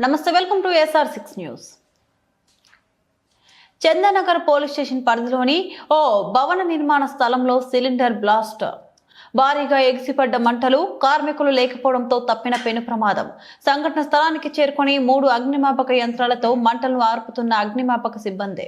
నమస్తే, welcome to SR6 news. Chandanagar police station పరిధిలోని ఓ భవన నిర్మాణ స్థలంలో సిలిండర్ బ్లాస్ట్. భారీగా ఎగిసిపడ్డ మంటలు, కార్మికులు లేకపోవడంతో తప్పిన పెను ప్రమాదం. సంఘటన స్థలానికి చేరుకొని 3 అగ్నిమాపక యంత్రాలతో మంటలను ఆర్పుతున్న అగ్నిమాపక సిబ్బంది.